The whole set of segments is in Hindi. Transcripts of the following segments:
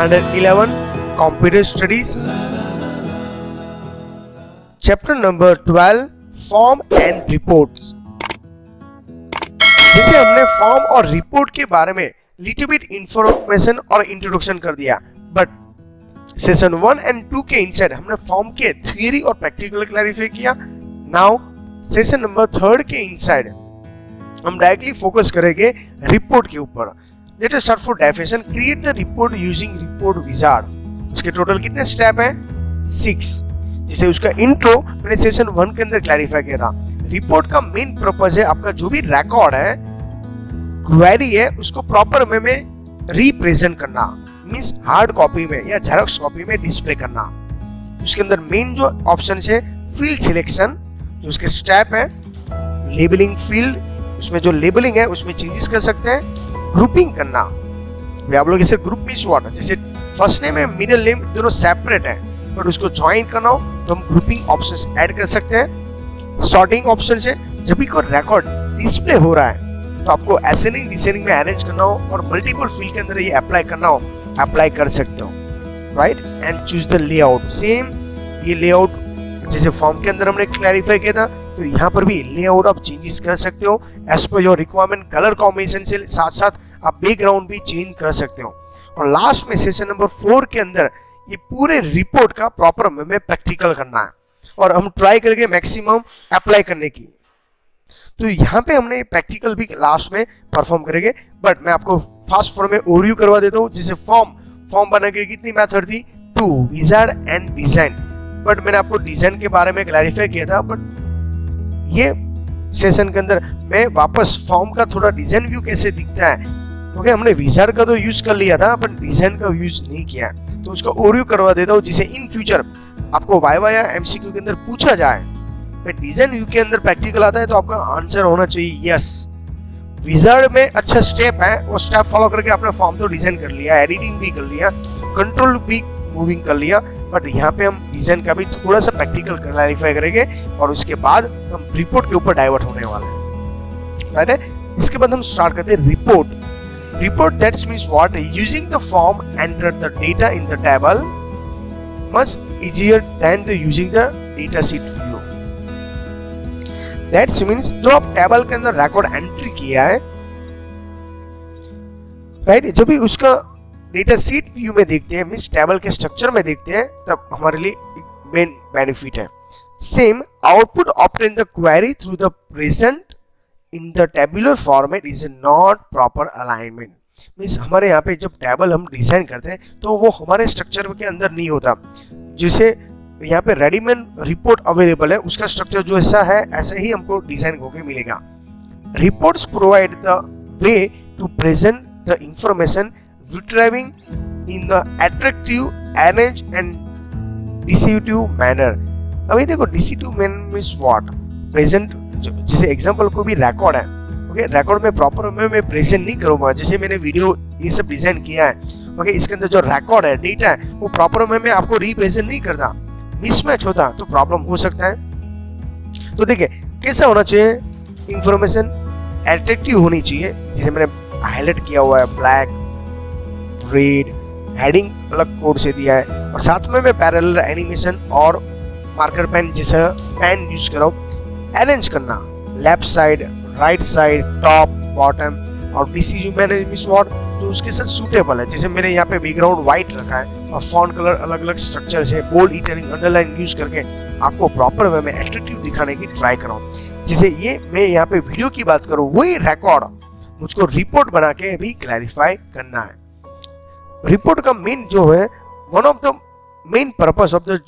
Standard 11 Computer Studies, Chapter number 12 Form and Reports। जैसे हमने फॉर्म और रिपोर्ट के बारे में लिटिल बिट इंफॉर्मेशन और इंट्रोडक्शन कर दिया, बट सेशन 1 एंड 2 के इनसाइड हमने फॉर्म के थ्योरी और प्रैक्टिकल क्लैरिफाई किया। नाउ सेशन नंबर 3 के इनसाइड हम डायरेक्टली फोकस करेंगे रिपोर्ट के ऊपर। Late us start for definition. Create the report using report wizard. उसके टोटल कितने स्टेप हैं? 6। जैसे उसका इंट्रो मैंने सेशन 1 के अंदर क्लैरिफाई किया था। रिपोर्ट का मेन पर्पस है आपका जो भी रिकॉर्ड है, क्वेरी है, उसको प्रॉपर वे में रिप्रेजेंट करना, मींस हार्ड कॉपी में या जेरॉक्स कॉपी में डिस्प्ले करना। उसके अंदर मेन जो ऑप्शन है फील्ड सिलेक्शन, जो उसके स्टेप है, लेबलिंग फील्ड, उसमें जो लेबलिंग है उसमें चेंजेस कर सकते हैं, ग्रुपिंग करना। आप लोग इसे ग्रुप मींस व्हाट, जैसे फर्स्ट नेम है मिडिल नेम दोनों सेपरेट है बट उसको ज्वाइन करना हो तो हम ग्रुपिंग ऑप्शंस ऐड कर सकते हैं। सॉर्टिंग ऑप्शन से जब भी कोई रिकॉर्ड डिस्प्ले हो रहा है तो आपको असेंडिंग डिसेंडिंग में अरेंज करना हो और मल्टीपल फील्ड के अंदर ये अप्लाई करना हो, अप्लाई कर सकते हो, right. And choose the layout. Same ये लेआउट जैसे फॉर्म के अंदर हमने क्लैरिफाई किया था, तो यहाँ पर भी लेआउट आप चेंजेस कर सकते हो as per your requirement. Colour combination से साथ साथ आप बैकग्राउंड भी चेंज कर सकते हो। और लास्ट में सेशन नंबर 4 के अंदर ये पूरे रिपोर्ट का प्रॉपर में प्रैक्टिकल करना है और हम ट्राई करेंगे मैक्सिमम अप्लाई करने की। तो यहाँ पे हमने प्रैक्टिकल भी लास्ट में परफॉर्म करेंगे, बट मैं आपको फास्ट फॉर्म में ओवरव्यू करवा देता हूँ। जैसे फॉर्म बनाने की कितनी मेथड थी? 2, विजार्ड एंड डिजाइन। बट मैंने आपको डिजाइन के बारे में क्लैरिफाई किया था, बट ये सेशन के अंदर मैं वापस फॉर्म का थोड़ा डिजाइन व्यू कैसे दिखता है, क्योंकि हमने विजार्ड का तो यूज कर लिया था बट डिजाइन का यूज नहीं किया, तो उसका ओवरव्यू करवा देता हूँ जिसे इन फ्यूचर आपको वाइवा या एमसीक्यू के अंदर पूछा जाए। डिजाइन व्यू के अंदर प्रैक्टिकल आता है तो आपका आंसर होना चाहिए यस। विजार्ड में अच्छा स्टेप है, वो स्टेप फॉलो करके आपने फॉर्म तो डिजाइन कर लिया, एडिटिंग भी कर लिया, कंट्रोल भी मूविंग कर लिया, बट यहाँ पे हम डिजाइन का भी थोड़ा सा प्रैक्टिकल क्लैरिफाई करेंगे और उसके बाद हम रिपोर्ट के ऊपर डाइवर्ट होने वाले हैं, राइट है। इसके बाद हम स्टार्ट करते हैं report. Report that means what? Using the form enter the data in the table much easier than the using the data sheet view. That means जो आप टेबल के अंदर रिकॉर्ड एंट्री किया है, राइट, जब भी उसका डेटा शीट व्यू में देखते हैं, मींस टेबल के स्ट्रक्चर में देखते हैं, तब हमारे लिए मेन बेनिफिट है। Same output obtain the query through the present in the tabular format is not proper alignment। Means हमारे यहाँ पे जब टेबल हम डिजाइन करते हैं तो वो हमारे स्ट्रक्चर के अंदर नहीं होता। जैसे यहाँ पे रेडीमेड रिपोर्ट अवेलेबल है, उसका स्ट्रक्चर जो ऐसा है ऐसा ही हमको डिजाइन होके मिलेगा। Reports provide the way to present the information retrieving in the attractive, arrange and decisive manner. अभी देखो decisive manner means what? Present, जैसे एग्जांपल को भी रिकॉर्ड है, ओके, रिकॉर्ड में प्रॉपर मैं प्रेजेंट नहीं करूंगा। जैसे मैंने वीडियो ये सब डिजाइन किया है, ओके, इसके अंदर जो रिकॉर्ड है, डेटा है, वो प्रॉपर मैं आपको रिप्रेजेंट नहीं करता, मिसमैच होता तो प्रॉब्लम हो सकता है। तो देखिए कैसा होना चाहिए, इंफॉर्मेशन अट्रैक्टिव होनी चाहिए, जैसे मैंने हाईलाइट किया हुआ है ब्लैक, रेड, हेडिंग अलग कोड से दिया है, और साथ में मैं पैरेलल एनिमेशन और मार्कर पेन जैसा पेन यूज करो। अरेंज करना, left side, right side, top, bottom, और डिसीजन मैनेजमेंट व्हाट जो उसके साथ सूटेबल है। जैसे मैंने यहाँ पे बैकग्राउंड व्हाइट रखा है और फॉन्ट कलर अलग अलग स्ट्रक्चर से बोल्ड, इटरिंग, अंडरलाइन यूज करके आपको प्रॉपर वे में अट्रैक्टिव दिखाने की ट्राई करो। जैसे ये मैं यहाँ पे वीडियो की बात करूँ, वही रिकॉर्ड मुझको रिपोर्ट बना के भी क्लैरिफाई करना है। रिपोर्ट का मेन जो है, one of the main purpose of the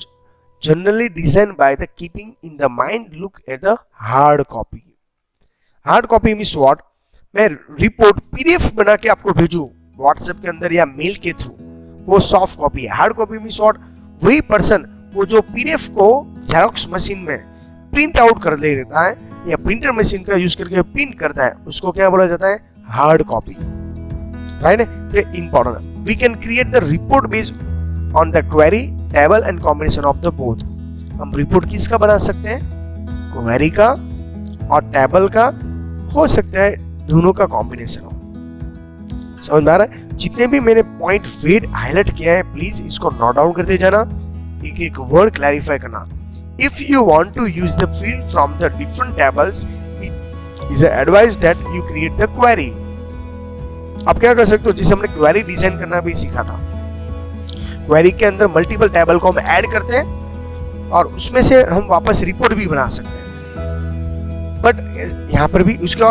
generally designed by the keeping in the mind look at the hard copy। hard copy means what? मैं रिपोर्ट पीडीएफ बना के आपको भेजूं व्हाट्सएप के अंदर या मेल के थ्रू, वो सॉफ्ट कॉपी है। Hard copy means what? वही पर्सन वो जो पीडीएफ को जेरॉक्स मशीन में प्रिंट आउट कर ले देता है या प्रिंटर मशीन का यूज करके प्रिंट करता है, उसको क्या बोला जाता है? Hard copy, right. Important, we can create the report based on the query, table and combination of the both। हम रिपोर्ट किसका बना सकते हैं? क्वेरी का और टेबल का, हो सकता है दोनों का कॉम्बिनेशन हो। समझ में आ रहा है? जितने भी मैंने पॉइंट वेट हाईलाइट किया है प्लीज इसको नोट डाउन करते जाना, एक एक वर्ड क्लैरिफाई करना। If you want to use the field from the different tables it is advised that you create the query. आप क्या कर सकते हो, जैसे हमने क्वेरी डिजाइन करना भी सीखा था, क्वेरी के अंदर मल्टीपल टेबल को हम ऐड करते हैं और उसमें से हम वापस रिपोर्ट भी बना सकते हैं। बट यहाँ पर भी उसके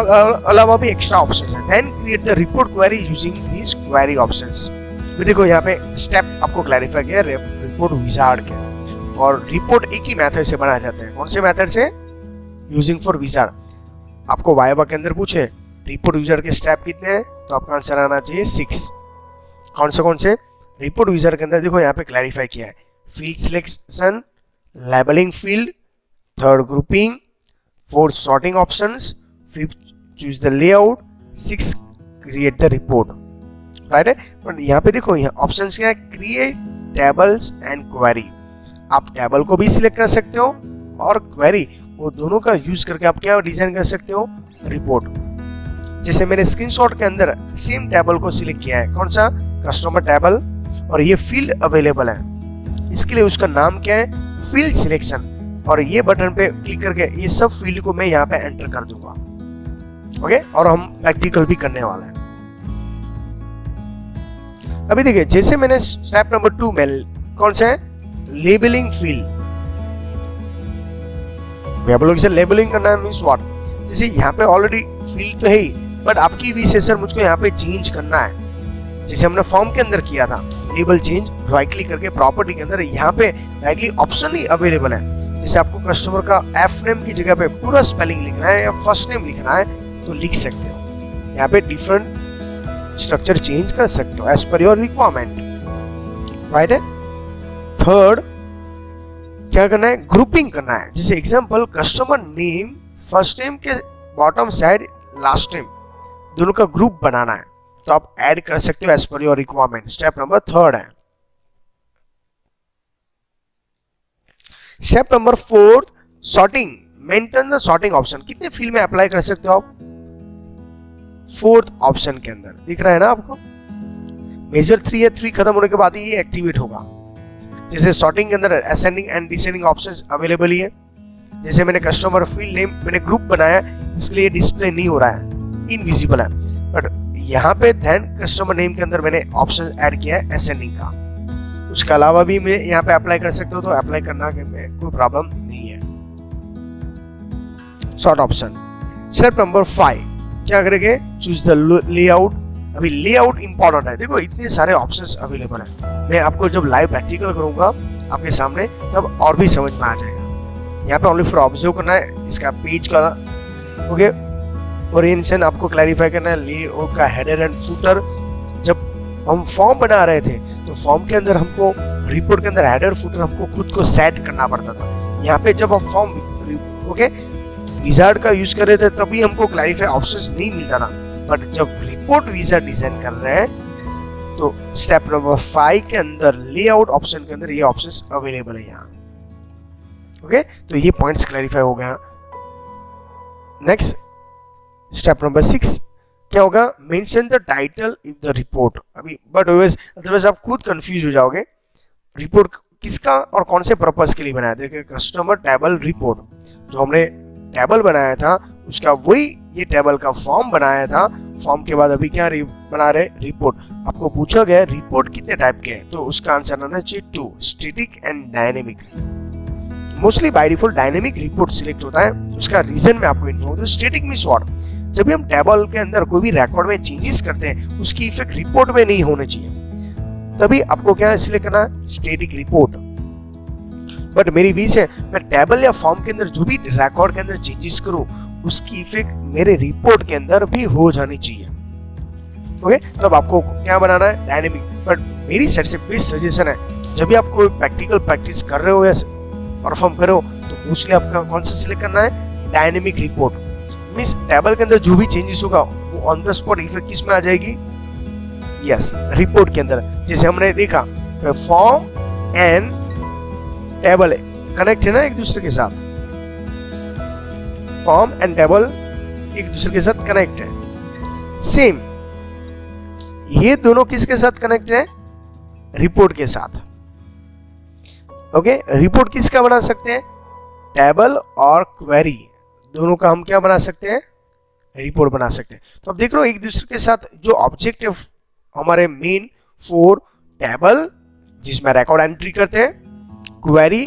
अलावा भी एक्स्ट्रा ऑप्शन है। Then create the report query using this query options. देखो यहाँ पे स्टेप आपको क्लैरिफाई किया रिपोर्ट विजार्ड के, और रिपोर्ट एक ही मेथड से बनाया जाता है। कौन से मेथड से? Using for wizard. आपको वाइवा के अंदर पूछे रिपोर्ट विजार्ड के स्टेप कितने हैं, तो आपका आंसर आना चाहिए 6। कौन से? रिपोर्ट विजार्ड के अंदर देखो यहाँ पे क्लैरिफाई किया है, field selection, labelling field, third grouping, fourth sorting options, fifth choose the layout, 6 create the report. Right है? पर यहाँ पे देखो यहाँ ऑप्शंस क्या है, क्रिएट टेबल्स एंड क्वेरी। आप टेबल को भी सिलेक्ट कर सकते हो और क्वेरी, वो दोनों का यूज करके आप क्या डिजाइन कर सकते हो, रिपोर्ट। जैसे मैंने स्क्रीनशॉट के अंदर सेम टेबल को सिलेक्ट किया है, कौन सा? कस्टमर टेबल, और ये फील्ड अवेलेबल है, इसके लिए उसका नाम क्या है, फील्ड सिलेक्शन। और ये बटन पे क्लिक करके ये सब फील्ड को मैं यहाँ पे एंटर कर दूंगा। ओके, और हम प्रैक्टिकल भी करने वाले हैं। अभी देखिए, जैसे मैंने स्टेप नंबर 2 में कौन सा है, लेबलिंग फील्ड। लेबलिंग करना है मींस व्हाट, जैसे यहाँ पे ऑलरेडी फील्ड तो है ही, बट आपकी विश है सर मुझको यहाँ पे चेंज करना है, जैसे हमने फॉर्म के अंदर किया था, लेबल चेंज, राइट क्लिक करके प्रॉपर्टी के अंदर यहाँ पे राइटली ऑप्शन ही अवेलेबल है। जैसे आपको कस्टमर का एफ नेम की जगह पे पूरा स्पेलिंग लिखना है या फर्स्ट नेम लिखना है तो लिख सकते हो। यहाँ पे डिफरेंट स्ट्रक्चर चेंज कर सकते हो as per your requirement. Right है? थर्ड क्या करना है, ग्रुपिंग करना है। जैसे example customer name, first name के बॉटम साइड लास्ट नेम दोनों का ग्रुप बनाना है, तो आप ऐड कर सकते हो as per your requirement. Step number 3 है। Step number 4 sorting, maintain the sorting option. कितने फील्ड में अप्लाई कर सकते हो आप? 4th ऑप्शन के अंदर दिख रहा है ना आपको, मेजर 3 है, 3 खत्म होने के बाद ही ये एक्टिवेट होगा। जैसे सॉर्टिंग के अंदर ascending and descending options available ही है। जैसे मैंने कस्टमर फील्ड नेम मैंने ग्रुप बनाया, इसलिए डिस्प्ले नहीं हो रहा है, इनविजिबल है, बट यहाँ पे देन कस्टमर नेम के अंदर मैंने ऑप्शन ऐड किया है असेंडिंग का। उसके अलावा भी मैं यहाँ पे अप्लाई कर सकते हो, तो अप्लाई करना में कोई प्रॉब्लम नहीं है। Sort option. स्टेप नंबर 5 क्या करेंगे, चूज द लेआउट। अभी लेआउट इंपॉर्टेंट है। देखो इतने सारे ऑप्शंस अवेलेबल है, मैं आपको जब लाइव प्रैक्टिकल करूंगा आपके सामने तब और भी समझ में आ जाएगा। यहाँ पे ओनली फॉर ऑब्जर्व करना है, इसका पेज का ओके ओरिएंटेशन आपको क्लैरिफाई करना है, लेआउट का हेडर एंड फुटर। जब हम फॉर्म बना रहे थे तो फॉर्म के अंदर हमको रिपोर्ट के अंदर हेडर फुटर हमको खुद को सेट करना पड़ता था। यहाँ पे जब हम फॉर्म ओके विजार्ड का यूज कर रहे थे तभी हमको क्लैरिफाई ऑप्शंस नहीं मिलता था, बट जब रिपोर्ट विजार्ड डिजाइन कर रहे हैं तो स्टेप नंबर 5 के अंदर लेआउट ऑप्शन के अंदर ये ऑप्शंस अवेलेबल है यहाँ। ओके, तो ये पॉइंट्स क्लैरिफाई हो गया। नेक्स्ट स्टेप नंबर 6 क्या होगा, mention the title if the report. अभी बट अदरवाइज आप खुद कंफ्यूज हो जाओगे, रिपोर्ट किसका और कौन से पर्पस के लिए बनाया। देखिए कस्टमर टेबल रिपोर्ट, जो हमने टेबल बनाया था उसका वही ये टेबल का फॉर्म बनाया था। फॉर्म के बाद अभी क्या बना रहे, रिपोर्ट। आपको पूछा गया रिपोर्ट कितने टाइप के हैं, तो उसका आंसर आना चाहिए 2, static and dynamic. Mostly by default dynamic report select होता है, उसका रीजन मैं आपको इन्फॉर्म दूं। स्टैटिक मींस व्हाट, जब भी हम टेबल के अंदर कोई भी रिकॉर्ड में चेंजेस करते हैं उसकी इफेक्ट रिपोर्ट में नहीं होने चाहिए, तभी आपको क्या सिलेक्ट करना है, स्टैटिक रिपोर्ट। बट मेरी विश है मैं टेबल या फॉर्म के अंदर जो भी रिकॉर्ड के अंदर चेंजेस करूं उसकी इफेक्ट मेरे रिपोर्ट के अंदर भी हो जानी चाहिए। ओके, तो अब आपको क्या बनाना है, डायनेमिक। बट मेरी साइड से बेस्ट सजेशन है, जब भी आप कोई प्रैक्टिकल प्रैक्टिस कर रहे हो या परफॉर्म कर रहे हो तो मोस्टली आपका कौन सा सिलेक्ट करना है, डायनेमिक रिपोर्ट। मींस टेबल के अंदर जो भी चेंजेस होगा वो ऑन द स्पॉट इफेक्ट किस में आ जाएगी, यस रिपोर्ट के अंदर। जैसे हमने देखा फॉर्म एंड टेबल कनेक्ट है ना एक दूसरे के साथ, फॉर्म एंड टेबल एक दूसरे के साथ कनेक्ट है। सेम ये दोनों किसके साथ कनेक्ट है? रिपोर्ट के साथ। ओके, रिपोर्ट किसका बना सकते हैं? टेबल और क्वेरी दोनों का हम क्या बना सकते हैं? रिपोर्ट बना सकते हैं। तो अब देख रहे हो एक दूसरे के साथ जो ऑब्जेक्ट है हमारे मेन फॉर टेबल जिसमें रिकॉर्ड एंट्री करते हैं, क्वेरी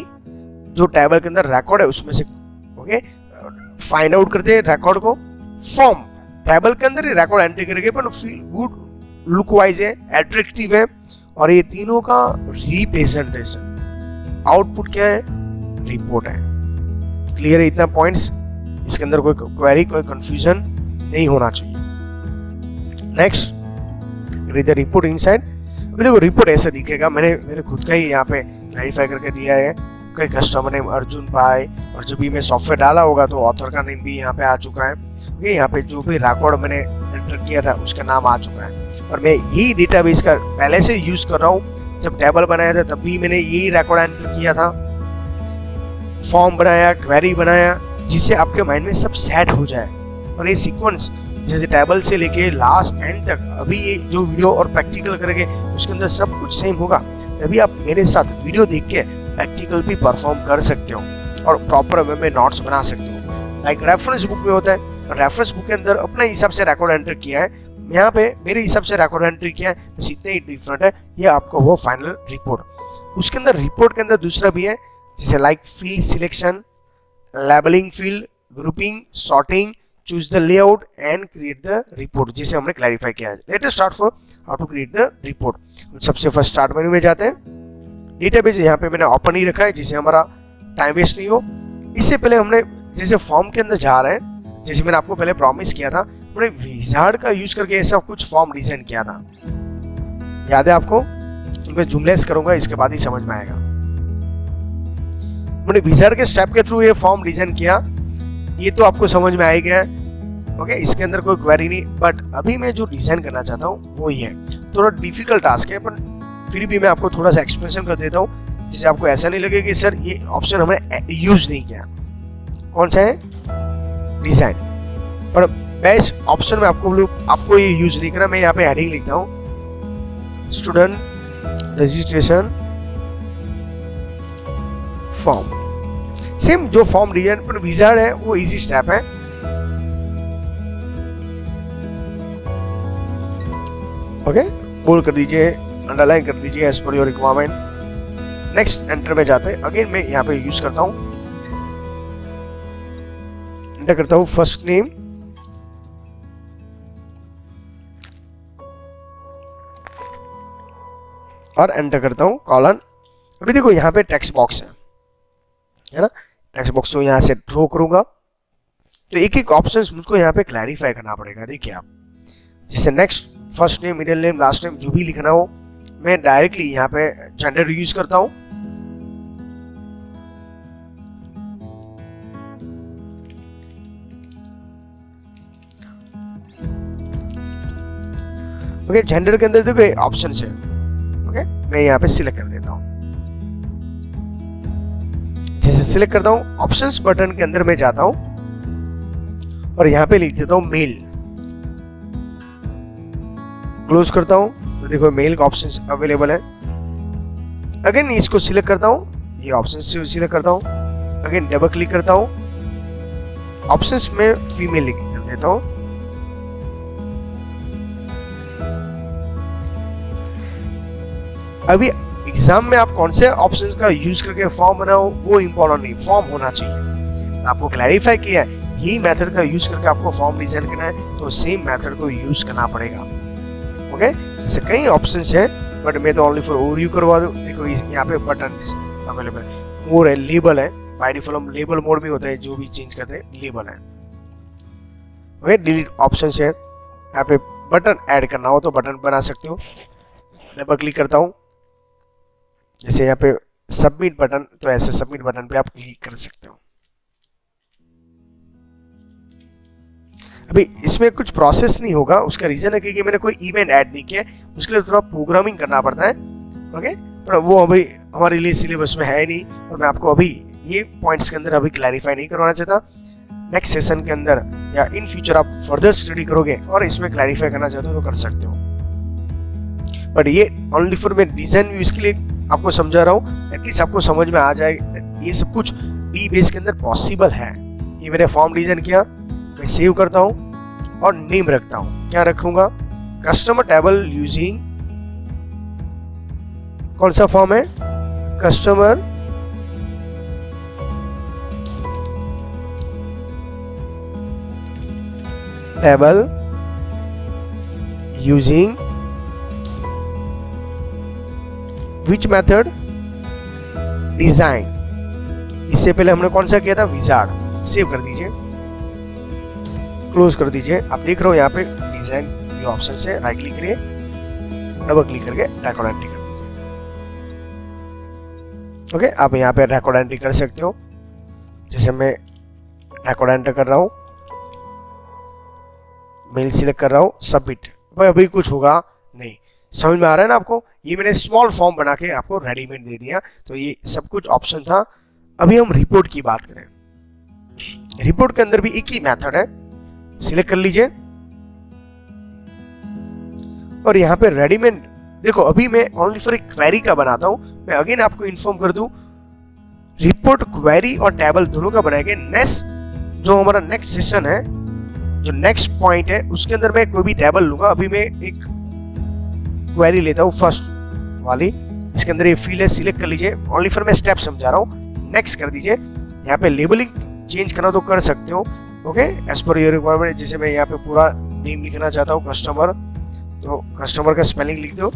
जो टेबल के अंदर रिकॉर्ड है उसमें से ओके फाइंड आउट करते हैं रिकॉर्ड को, फॉर्म टेबल के अंदर ही रिकॉर्ड एंट्री करेंगे पर फील गुड लुक वाइज है, एट्रैक्टिव है, और ये तीनों का रिप्रेजेंटेशन आउटपुट क्या है? रिपोर्ट है। क्लियर है इतना पॉइंट्स? इसके अंदर कोई क्वेरी कोई कंफ्यूजन नहीं होना चाहिए। Next, read the report inside. अभी देखो रिपोर्ट ऐसा दिखेगा, मैंने मेरे खुद का ही यहाँ पे क्लैरिफाई करके दिया है। कई कस्टमर नेम अर्जुन पाए, और जब भी मैं सॉफ्टवेयर डाला होगा तो ऑथर का नेम भी यहाँ पे आ चुका है। ओके, यहाँ पे जो भी रिकॉर्ड मैंने एंटर किया था उसका नाम आ चुका है, और मैं यही डेटाबेस का पहले से यूज कर रहा हूँ। जब टेबल बनाया था तब भी मैंने यही रिकॉर्ड एंटर किया था, फॉर्म बनाया, क्वेरी बनाया, जिससे आपके माइंड में सब सेट हो जाए। और ये सीक्वेंस जैसे टेबल से लेके लास्ट एंड तक, अभी ये जो वीडियो और प्रैक्टिकल करेंगे उसके अंदर सब कुछ सेम होगा। तभी आप मेरे साथ वीडियो देख के प्रैक्टिकल भी परफॉर्म कर सकते हो और प्रॉपर वे में नोट्स बना सकते हो। लाइक रेफरेंस बुक में होता है, रेफरेंस बुक के अंदर अपने हिसाब से रिकॉर्ड एंटर किया है, यहाँ पे मेरे हिसाब से रिकॉर्ड एंट्री किया है, बस इतने ही डिफरेंट है। ये आपको वो फाइनल रिपोर्ट। उसके अंदर रिपोर्ट के अंदर दूसरा भी है, जैसे like field selection, labelling field, grouping, sorting, choose the layout and create the report, जिसे हमने क्लैरिफाई किया है। Let us start for how to create the report. सबसे फर्स्ट स्टार्ट मेन्यू में जाते हैं। डेटाबेस यहाँ पे मैंने ओपन ही रखा है जिससे हमारा टाइम वेस्ट नहीं हो। इससे पहले हमने जैसे फॉर्म के अंदर जा रहे हैं, जैसे मैंने आपको पहले प्रॉमिस किया था, हमने विजार्ड का यूज करके ऐसा कुछ फॉर्म डिजाइन किया था, याद है आपको? तो मैं जूमलेस करूंगा, इसके बाद ही समझ में आएगा। मैंने विजार्ड के स्टेप के थ्रू ये फॉर्म डिजाइन किया, ये तो आपको समझ में आ ही गया है। ओके, इसके अंदर कोई क्वेरी नहीं, बट अभी मैं जो डिजाइन करना चाहता हूँ वो ये है। थोड़ा डिफिकल्ट टास्क है, पर फिर भी मैं आपको थोड़ा सा एक्सप्लेनेशन कर देता हूँ, जिससे आपको ऐसा नहीं लगे कि सर ये ऑप्शन हमने यूज नहीं किया। कौन सा है? डिजाइन। पर बेस्ट ऑप्शन में आपको ये यूज नहीं करना। मैं यहाँ पे हेडिंग लिखता हूँ, स्टूडेंट रजिस्ट्रेशन फॉर्म। सेम जो फॉर्म डिजाइन पर विजार्ड है वो इजी स्टेप है। ओके, बोल्ड कर दीजिए, अंडरलाइन कर दीजिए as per your requirement. Next enter में जाते हैं। अगेन मैं यहाँ पे यूज करता हूँ, एंटर करता हूँ फर्स्ट नेम, और एंटर करता हूँ कॉलन। अभी देखो यहाँ पे टेक्स्ट बॉक्स है ना? टेक्स्ट बॉक्स को यहाँ से ड्रॉ करूंगा, तो एक एक ऑप्शंस मुझको यहाँ पे क्लैरिफाई करना पड़ेगा। देखिए आप, जैसे next, first name, middle name, last name, जो भी लिखना हो, मैं डायरेक्टली यहाँ पे जेंडर यूज करता हूँ। ओके, जेंडर के अंदर देखो ऑप्शन है। ओके, मैं यहाँ पे सिलेक्ट कर देता हूँ। जैसे सिलेक्ट करता हूँ, ऑप्शंस बटन के अंदर मैं जाता हूँ और यहाँ पे लिख देता हूँ मेल। क्लोज करता हूँ तो देखो मेल का ऑप्शन अवेलेबल है। अगेन इसको सिलेक्ट करता हूँ, ये ऑप्शन सिलेक्ट करता हूँ, अगेन डबल क्लिक करता हूँ, ऑप्शंस में फीमेल लिख कर देता हूँ। अभी एग्जाम में आप कौन से ऑप्शंस का यूज करके फॉर्म बनाओ वो इंपॉर्टेंट नहीं, फॉर्म होना चाहिए। आपको क्लैरिफाई किया है यही मेथड का यूज करके आपको फॉर्म डिजाइन करना है, तो सेम मेथड को यूज करना पड़ेगा। ओके, ऐसे कई ऑप्शंस है, बट मैं तो ओनली फॉर ओवरव्यू करवा दूं। देखो यहाँ पे बटन्स अवेलेबल है, मोर है, लेबल है, बाय डिफॉल्ट हम लेबल मोड भी होता है, जो भी चेंज करते हैं लेबल है। ओके, डिलीट ऑप्शंस है, यहाँ पे बटन ऐड करना हो तो बटन बना सकते हो। डबल क्लिक करता हूँ, जैसे यहाँ पे सबमिट बटन, तो ऐसे सबमिट बटन पे आप क्लिक कर सकते हो। अभी इसमें कुछ प्रोसेस नहीं होगा, उसका रीजन है कि मैंने कोई इवेंट ऐड नहीं किया, उसके लिए थोड़ा प्रोग्रामिंग करना पड़ता है। ओके, पर वो अभी हमारे लिए सिलेबस में है नहीं, और मैं आपको अभी ये पॉइंट्स के अंदर अभी क्लैरिफाई नहीं करवाना चाहता। नेक्स्ट सेशन के अंदर या इन फ्यूचर आप फर्दर स्टडी करोगे और इसमें क्लैरिफाई करना चाहते हो तो कर सकते हो। बट ये ओनली फॉर मैं डिजाइन व्यू इसके लिए आपको समझा रहा हूँ, एटलीस्ट आपको समझ में आ जाए ये सब कुछ डी बेस के अंदर पॉसिबल है। ये मैंने फॉर्म डिजाइन किया, मैं सेव करता हूँ और नेम रखता हूँ। क्या रखूंगा? कस्टमर टेबल यूजिंग, कौन सा फॉर्म है? Customer table using which method? Design. इससे पहले हमने कौन सा किया था? विजार्ड। सेव कर दीजिए, क्लोज कर दीजिए। आप देख रहे हो यहाँ पे डिजाइन ये ऑप्शन से राइट क्लिक करिए, डबल क्लिक करके रिकॉर्ड एंट्री कर दीजिए। ओके, आप यहाँ पे रिकॉर्ड एंट्री कर सकते हो। जैसे मैं रिकॉर्ड एंटर कर रहा हूँ, मेल सिलेक्ट कर रहा हूँ, सबमिट। भाई अभी कुछ होगा नहीं। समझ में आ रहा है ना आपको? ये मैंने स्मॉल फॉर्म बना के आपको रेडीमेड दे दिया। तो ये सब कुछ ऑप्शन था। अभी हम रिपोर्ट की बात करें। रिपोर्ट के अंदर भी एक ही मेथड है, सिलेक्ट कर लीजिए और यहाँ पे रेडीमेड देखो। अभी मैं ओनली फॉर एक क्वेरी का बनाता हूं। मैं अगेन आपको इन्फॉर्म कर दूं, रिपोर्ट क्वेरी और टेबल दोनों का बनाएंगे। नेक्स्ट जो हमारा नेक्स्ट सेशन है, जो नेक्स्ट पॉइंट है, उसके अंदर मैं कोई भी टेबल लूंगा। अभी मैं एक क्वेरी लेता हूँ फर्स्ट वाली, इसके अंदर ये फील्ड है, सिलेक्ट कर लीजिए। ओनली फॉर मैं स्टेप समझा रहा हूँ, नेक्स्ट कर दीजिए। यहाँ पे लेबलिंग चेंज करना तो कर सकते हो, okay, as per your requirement. जैसे मैं यहाँ पे पूरा नेम लिखना चाहता हूँ कस्टमर, तो कस्टमर का स्पेलिंग लिख दो।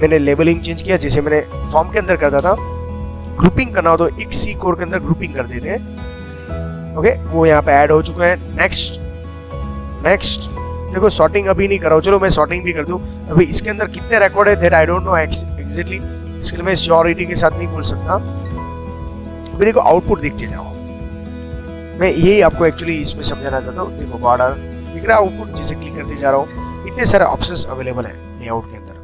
मैंने लेबलिंग चेंज किया, जैसे मैंने फॉर्म के अंदर करता था। ग्रुपिंग करना हो तो एक सी कोड के अंदर ग्रुपिंग कर देते हैं, ओके, वो यहाँ पे ऐड हो चुका है। नेक्स्ट नेक्स्ट देखो, सॉर्टिंग अभी नहीं कराओ, चलो मैं सॉर्टिंग भी कर दूं। अभी इसके अंदर कितने रिकॉर्ड है that I don't know exactly, इसके लिए मैं श्योरिटी के साथ नहीं बोल सकता। अभी देखो आउटपुट देखते जाओ। मैं यही आपको एक्चुअली इसमें समझाना चाहता हूँ। देखो बॉर्डर दिख रहा है, आउटपुट जैसे क्लिक करते जा रहा हूँ, इतने सारे ऑप्शंस अवेलेबल है लेआउट के अंदर।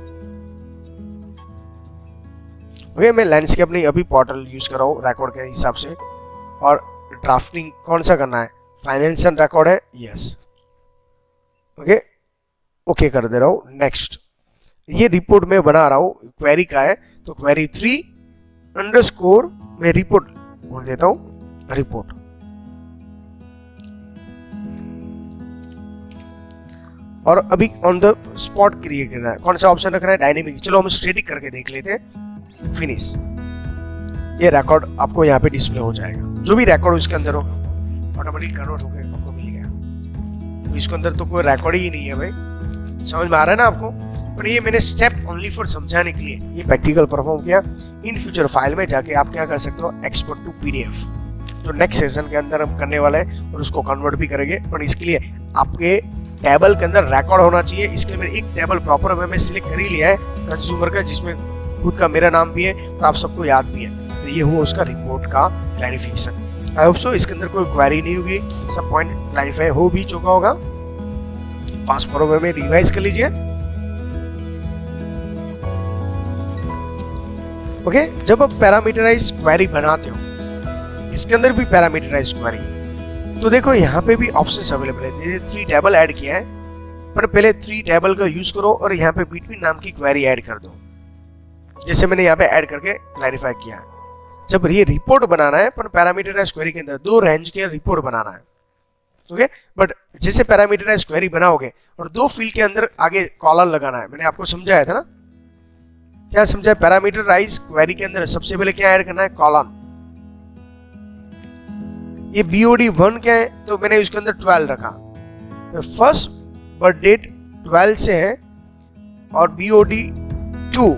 ओके, मैं लैंडस्केप नहीं, अभी पोर्टल यूज कर रहा हूँ रिकॉर्ड के हिसाब से। और ड्राफ्टिंग कौन सा करना है? फाइनेंशियल रिकॉर्ड है, यस, ओके, ओके कर दे रहा हूँ। नेक्स्ट, ये रिपोर्ट में बना रहा हूँ, क्वेरी का है, तो क्वेरी 3_ मैं रिपोर्ट बोल देता हूँ, रिपोर्ट। और अभी ऑन द स्पॉट क्रिएट करना है, कौन सा ऑप्शन रखना है? डायनेमिक। चलो हम स्टैटिक करके देख लेते हैं। फिनिश, ये रिकॉर्ड आपको यहाँ पे डिस्प्ले हो जाएगा। जो भी रिकॉर्ड उसके अंदर हो ऑटोमेटिक कन्वर्ट होकर आपको मिल गया। इसके अंदर तो कोई रिकॉर्ड ही नहीं है भाई, समझ में आ रहा है ना आपको? पर ये मैंने स्टेप ओनली फॉर समझाने के लिए ये प्रैक्टिकल परफॉर्म किया। इन फ्यूचर फाइल में जाके आप क्या कर सकते हो? एक्सपोर्ट टू पीडीएफ, जो नेक्स्ट सेशन के अंदर हम करने वाले हैं, और उसको कन्वर्ट भी करेंगे। पर इसके लिए आपके टेबल के अंदर रिकॉर्ड होना चाहिए। इसके लिए मैंने एक टेबल प्रॉपर वे में सिलेक्ट कर ही लिया है कंज्यूमर का, जिसमें खुद का मेरा नाम भी है और आप सबको याद भी है। तो ये हुआ उसका रिपोर्ट का क्लैरिफिकेशन। आई होप सो इसके अंदर कोई क्वेरी नहीं होगी, सब पॉइंट क्लैरिफाई हो भी चुका होगा। फास्ट फॉरवर्ड में रिवाइज कर लीजिए। ओके, जब आप पैरामीटराइज क्वेरी बनाते हो, इसके अंदर भी पैरामीटराइज क्वेरी, तो देखो यहाँ पे भी ऑप्शंस अवेलेबल है। 3 टेबल ऐड किया है, पर पहले 3 टेबल का यूज करो और यहाँ पे बिटवीन नाम की क्वेरी ऐड कर दो, जैसे मैंने यहाँ पे ऐड करके क्लैरिफाई किया है। जब ये रिपोर्ट बनाना है, पर पैरामीटराइज क्वेरी के अंदर 2 रेंज के रिपोर्ट बनाना है, ओके, बट जैसे पैरामीटराइज क्वेरी बनाओगे और 2 फील्ड के अंदर आगे कॉलम लगाना है। मैंने आपको समझाया था ना, क्या समझाया? पैरामीटराइज क्वेरी के अंदर सबसे पहले क्या ऐड करना है? कॉलम। ये BOD1 क्या है? तो मैंने उसके अंदर 12 रखा। फर्स्ट बर्थ डेट 12 से है और BOD2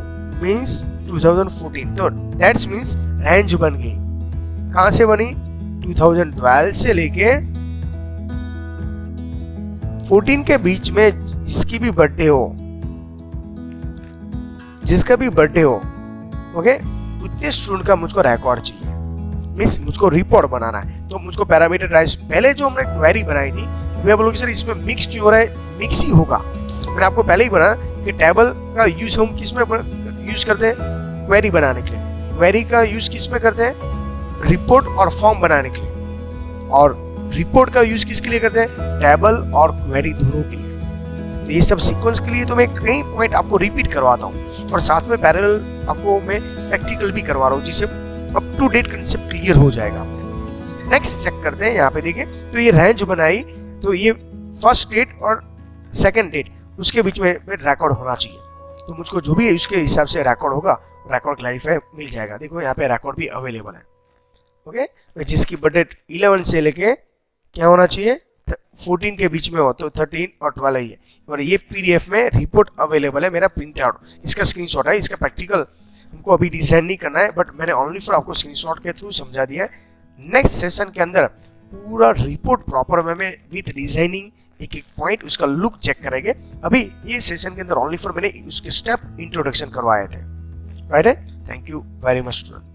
मींस 2014, तो दैट्स मींस रेंज बन गई। कहां से बनी? 2012 से लेके 14 के बीच में जिसकी भी बर्थडे हो, जिसका भी बर्थडे हो, ओके, उतने स्टूडेंट का मुझको रिकॉर्ड चाहिए, मींस मुझको रिपोर्ट बनाना है। तो मुझको पैरामीटराइज, पहले जो हमने क्वेरी बनाई थी, वे बोलोगे सर इसमें मिक्स क्यों हो रहा है? मिक्स ही होगा। मैंने आपको पहले ही बताया कि टेबल का यूज हम किस में यूज करते हैं? क्वेरी बनाने के लिए। क्वेरी का यूज किस में करते हैं? रिपोर्ट और फॉर्म बनाने के लिए। और रिपोर्ट का यूज किसके लिए करते हैं? टेबल और क्वेरी दोनों के लिए। तो ये सब सीक्वेंस के लिए तो मैं कई पॉइंट आपको रिपीट करवाता हूँ और साथ में पैरेलल आपको मैं प्रैक्टिकल भी करवा रहा हूँ, जिससे up to date concept clear हो जाएगा। नेक्स्ट चेक करते हैं, यहाँ पे देखिए तो ये रेंज बनाई, तो ये फर्स्ट डेट और सेकंड डेट उसके बीच में रिकॉर्ड होना चाहिए। तो मुझको जो भी है उसके हिसाब से रिकॉर्ड होगा, रिकॉर्ड क्लैरिफाई मिल जाएगा। देखो यहाँ पे रिकॉर्ड भी अवेलेबल है। ओके, जिसकी बर्थ 11 से लेके क्या होना चाहिए 14 के बीच में हो, तो 13 और 12 ही है। और ये पीडीएफ में रिपोर्ट अवेलेबल है, मेरा प्रिंट आउट, इसका स्क्रीनशॉट है। इसका प्रैक्टिकल हमको अभी डिजाइन नहीं करना है, बट मैंने ओनली फॉर आपको स्क्रीनशॉट के थ्रू समझा दिया है। नेक्स्ट सेशन के अंदर पूरा रिपोर्ट प्रॉपर वे में विद डिजाइनिंग, एक एक पॉइंट उसका लुक चेक करेंगे। अभी ये सेशन के अंदर ओनली फॉर मैंने उसके स्टेप इंट्रोडक्शन करवाए थे। राइट है, thank you very much student.